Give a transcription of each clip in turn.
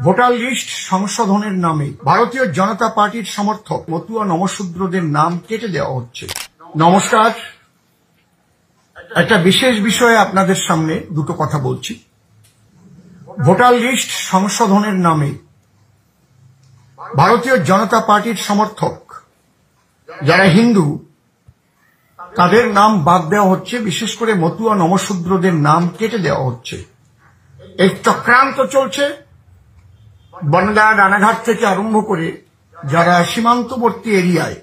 Voter list সংশোধনের নামে ভারতীয় জনতা পার্টির সমর্থক মতুয়া নমশূদ্রদের নাম কেটে দেওয়া হচ্ছে। নমস্কার, একটা বিশেষ বিষয়ে আপনাদের সামনে দুটো কথা বলছি। ভোটার লিস্ট সংশোধনের নামে ভারতীয় জনতা পার্টির সমর্থক যারা হিন্দু তাদের নাম বাদ দেওয়া হচ্ছে, বিশেষ করে মতুয়া নমশূদ্রদের নাম কেটে দেওয়া হচ্ছে। এই চক্রান্ত চলছে বনগাঁ রানাঘাট থেকে আরম্ভ করে যারা সীমান্তবর্তী এরিয়ায়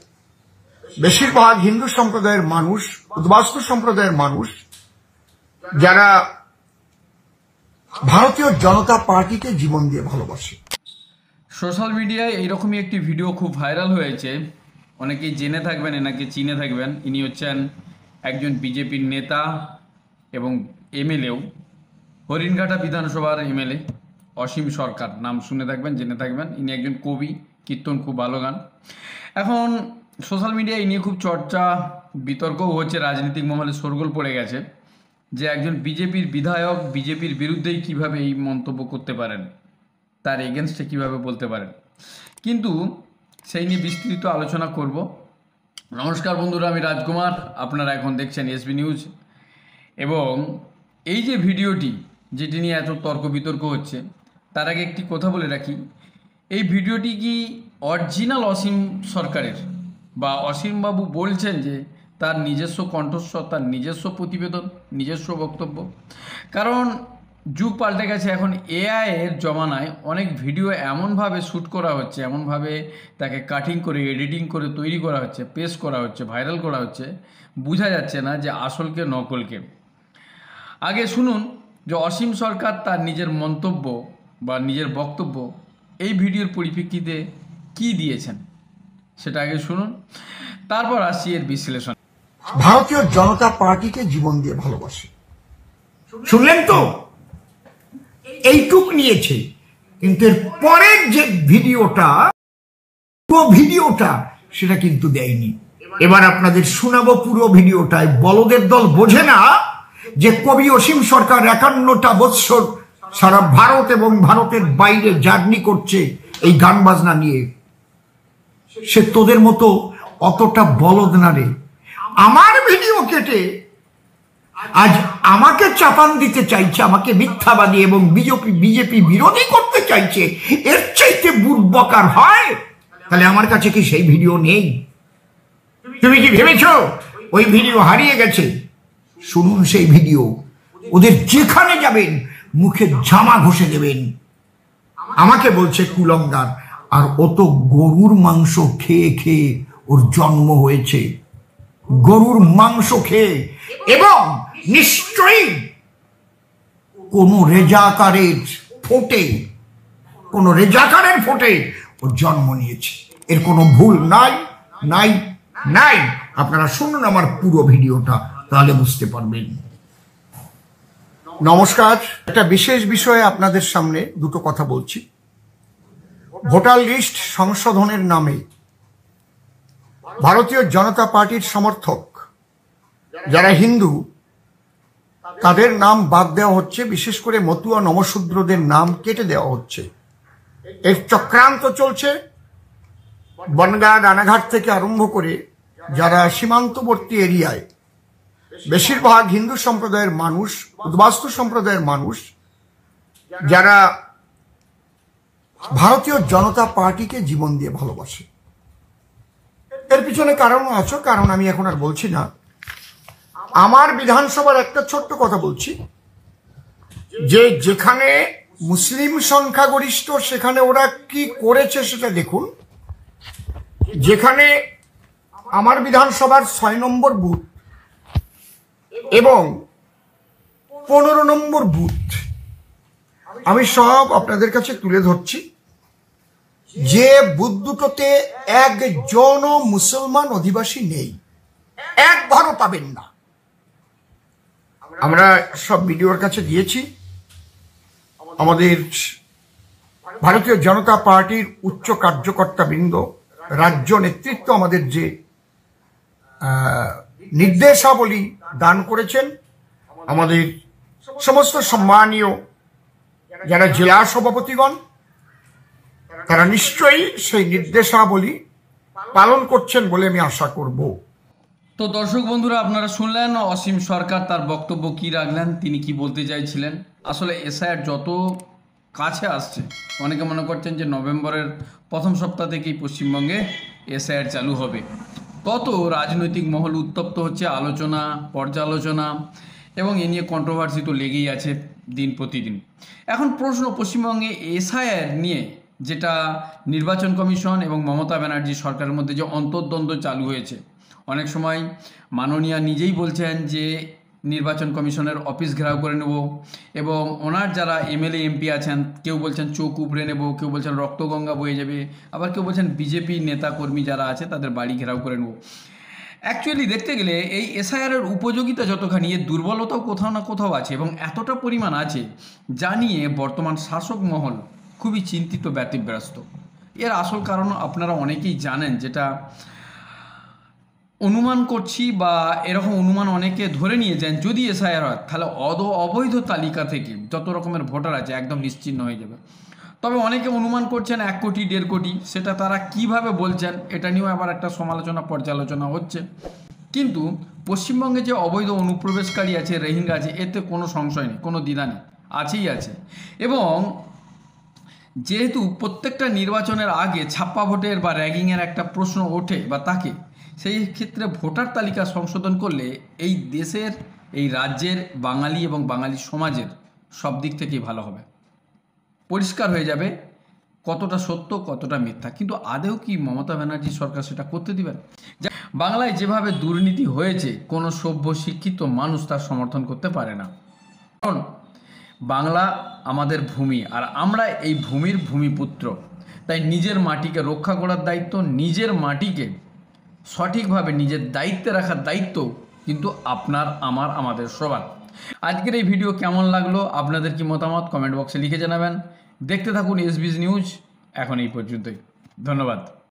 বেশিরভাগ হিন্দু সম্প্রদায়ের মানুষ, উদ্বাস্তু সম্প্রদায়ের মানুষ, যারা ভারতীয় জনতা পার্টিকে জীবন দিয়ে ভালোবাসে। সোশ্যাল মিডিয়ায় এইরকমই একটি ভিডিও খুব ভাইরাল হয়েছে। অনেকেই জেনে থাকবেন, এনাকে চিনে থাকবেন। ইনি হচ্ছেন একজন বিজেপির নেতা এবং এমএলএও, হরিণঘাটা বিধানসভার এমএলএ অসীম সরকার। নাম শুনে থাকবেন, জেনে থাকবেন। ইনি একজন কবি, কীর্তন, খুব ভালো গান। এখন সোশ্যাল মিডিয়ায় নিয়ে খুব চর্চা, বিতর্কও হচ্ছে, রাজনৈতিক মহলে শোরগোল পড়ে গেছে যে একজন বিজেপির বিধায়ক বিজেপির বিরুদ্ধেই কিভাবে এই মন্তব্য করতে পারেন, তার এগেনস্টে কিভাবে বলতে পারেন। কিন্তু সেই নিয়ে বিস্তৃত আলোচনা করব। নমস্কার বন্ধুরা, আমি রাজকুমার, আপনারা এখন দেখছেন এসবি নিউজ। এবং এই যে ভিডিওটি যেটি নিয়ে এত তর্ক বিতর্ক হচ্ছে, তার আগে একটি কথা বলে রাখি, এই ভিডিওটি কি অরিজিনাল অসীম সরকারের, বা অসীমবাবু বলছেন যে তার নিজস্ব কণ্ঠস্বর, তার নিজস্ব প্রতিবেদন, নিজস্ব বক্তব্য? কারণ যুগ পাল্টে গেছে। এখন এআই এর জমানায় অনেক ভিডিও এমনভাবে শ্যুট করা হচ্ছে, এমনভাবে তাকে কাটিং করে, এডিটিং করে তৈরি করা হচ্ছে, পেস্ট করা হচ্ছে, ভাইরাল করা হচ্ছে, বোঝা যাচ্ছে না যে আসলকে নকলকে। আগে শুনুন যে অসীম সরকার তার নিজের মন্তব্য বা নিজের বক্তব্য এই ভিডিওর পরিপ্রেক্ষিতে কি দিয়েছেন, সেটা আগে শুনুন, তারপর আসছি এর বিশ্লেষণ। ভারতীয় জনতা পার্টিকে জীবন দিয়ে ভালোবাসে, শুনলেন তো? এইটুক নিয়েছে, কিন্তু এর পরের যে ভিডিওটা, পুরো ভিডিওটা সেটা কিন্তু দেয়নি। এবার আপনাদের শোনাবো পুরো ভিডিওটায়। বলদের দল বোঝে না যে কবি অসীম সরকার 51টা বৎসর সারা ভারত এবং ভারতের বাইরে জার্নি করছে এই গান বাজনা নিয়ে। সে তোদের মতো অতটা বলদ না রে। আমার ভিডিও কেটে আজ আমাকে চাপান দিতে চাইছে, আমাকে মিথ্যাবাদী এবং বিজেপি বিরোধী করতে চাইছে। এর চাইতে বুর্বক আর হয়? তাহলে আমার কাছে কি সেই ভিডিও নেই? তুমি কি ভেবেছ ওই ভিডিও হারিয়ে গেছে? শুনুন সেই ভিডিও। ওদের যেখানে যাবেন মুখে জামা ঘষে দেবেন। আমাকে বলছে কুলঙ্গার, আর ও তো গরুর মাংস খেয়ে খেয়ে ওর জন্ম হয়েছে, গরুর মাংস খেয়ে। এবং নিশ্চয়ই কোন রেজাকারের ফোটে ওর জন্ম নিয়েছে। এর কোনো ভুল নাই নাই নাই। আপনারা শুনুন আমার পুরো ভিডিওটা, তাহলে বুঝতে পারবেন। নমস্কার, একটা বিশেষ বিষয়ে আপনাদের সামনে দুটো কথা বলছি। ভোটার লিস্ট সংশোধনের নামে ভারতীয় জনতা পার্টির সমর্থক যারা হিন্দু তাদের নাম বাদ দেওয়া হচ্ছে, বিশেষ করে মতুয়া নমশূদ্রদের নাম কেটে দেওয়া হচ্ছে। এর চক্রান্ত চলছে বনগাঁ রানাঘাট থেকে আরম্ভ করে যারা সীমান্তবর্তী এরিয়ায় বেশিরভাগ হিন্দু সম্প্রদায়ের মানুষ, উদ্বাস্তু সম্প্রদায়ের মানুষ, যারা ভারতীয় জনতা পার্টিকে জীবন দিয়ে ভালোবাসে। এর পিছনে কারণ আছে, কারণ আমি এখন আর বলছি না। আমার বিধানসভার একটা ছোট্ট কথা বলছি, যে যেখানে মুসলিম সংখ্যাগরিষ্ঠ সেখানে ওরা কি করেছে সেটা দেখুন। যেখানে আমার বিধানসভার 6 নম্বর বুথ এবং 15 নম্বর বুথ, আমি সব আপনাদের কাছে তুলে ধরছি, যে বুথ দুটোতে একজনও মুসলমান অধিবাসী নেই, একবারও পাবেন না। আমরা সব ভিডিওর কাছে দিয়েছি। আমাদের ভারতীয় জনতা পার্টির উচ্চ কার্যকর্তা বৃন্দ, রাজ্য নেতৃত্ব আমাদের যে নির্দেশাবলী দান করেছেন, আমাদের সমস্ত সম্মানীয় যারা জেলা সভাপতিগণ, তারা নিশ্চয়ই সেই নির্দেশাবলী পালন করছেন বলে আমি আশা করব। তো দর্শক বন্ধুরা, আপনারা শুনলেন অসীম সরকার তার বক্তব্য কি রাখলেন, তিনি কি বলতে চাইছিলেন। আসলে এসআইআর যত কাছে আসছে, অনেকে মনে করছেন যে নভেম্বরের প্রথম সপ্তাহ থেকেই পশ্চিমবঙ্গে এসআইআর চালু হবে, তত রাজনৈতিক মহল উত্তপ্ত হচ্ছে, আলোচনা পর্যালোচনা এবং এ নিয়ে কন্ট্রোভার্সি তো লেগেই আছে দিন প্রতিদিন। এখন প্রশ্ন, পশ্চিমবঙ্গে এসআইআর নিয়ে যেটা নির্বাচন কমিশন এবং মমতা ব্যানার্জি সরকারের মধ্যে যে অন্তর্দ্বন্দ্ব চালু হয়েছে, অনেক সময় মাননীয়া নিজেই বলছেন যে নির্বাচন কমিশনের অফিস ঘেরাও করে নেব, এবং ওনার যারা এমএলএ এমপি আছেন কেউ বলছেন চোখ উপড়ে নেব, কেউ বলছেন রক্তগঙ্গা বয়ে যাবে, আবার কেউ বলছেন বিজেপি নেতা কর্মী যারা আছে তাদের বাড়ি ঘেরাও করে নেব। অ্যাকচুয়ালি দেখতে গেলে এই এসআইআরের উপযোগিতা যতখানি, এর দুর্বলতাও কোথাও না কোথাও আছে, এবং এতটা পরিমাণ আছে যা নিয়ে বর্তমান শাসক মহল খুবই চিন্তিত, ব্যতিব্যস্ত। এর আসল কারণ আপনারা অনেকেই জানেন, যেটা অনুমান করছি, বা এরকম অনুমান অনেকে ধরে নিয়ে যান, যদি এসআইআর হয় তাহলে অবৈধ তালিকা থেকে যত রকমের ভোটার আছে একদম নিশ্চিহ্ন হয়ে যাবে। তবে অনেকে অনুমান করছেন 1 কোটি 1.5 কোটি, সেটা তারা কিভাবে বলছেন এটা নিয়েও আবার একটা সমালোচনা পর্যালোচনা হচ্ছে। কিন্তু পশ্চিমবঙ্গে যে অবৈধ অনুপ্রবেশকারী আছে, রোহিঙ্গা আছে, এতে কোনো সংশয় নেই, কোনো দ্বিধা নেই, আছেই আছে। এবং যেহেতু প্রত্যেকটা নির্বাচনের আগে ছাপ্পা ভোটের বা র্যাগিংয়ের একটা প্রশ্ন ওঠে বা তাকে, সেই ক্ষেত্রে ভোটার তালিকা সংশোধন করলে এই দেশের, এই রাজ্যের বাঙালি এবং বাঙালি সমাজের সব দিক থেকেই ভালো হবে, পরিষ্কার হয়ে যাবে কতটা সত্য কতটা মিথ্যা। কিন্তু আদেও কি মমতা ব্যানার্জি সরকার সেটা করতে দিবেন? বাংলায় যেভাবে দুর্নীতি হয়েছে, কোনো সভ্য শিক্ষিত মানুষ তার সমর্থন করতে পারে না। কারণ বাংলা আমাদের ভূমি, আর আমরা এই ভূমির ভূমিপুত্র। তাই নিজের মাটিকে রক্ষা করার দায়িত্ব, নিজের মাটিকে সঠিকভাবে নিজের দায়িত্বে রাখার দায়িত্ব কিন্তু আপনার, আমার, আমাদের সবার। আজকের এই ভিডিও কেমন লাগলো, আপনাদের কি মতামত কমেন্ট বক্সে লিখে জানাবেন। দেখতে থাকুন এসবিএস নিউজ। এখন এই পর্যন্তই, ধন্যবাদ।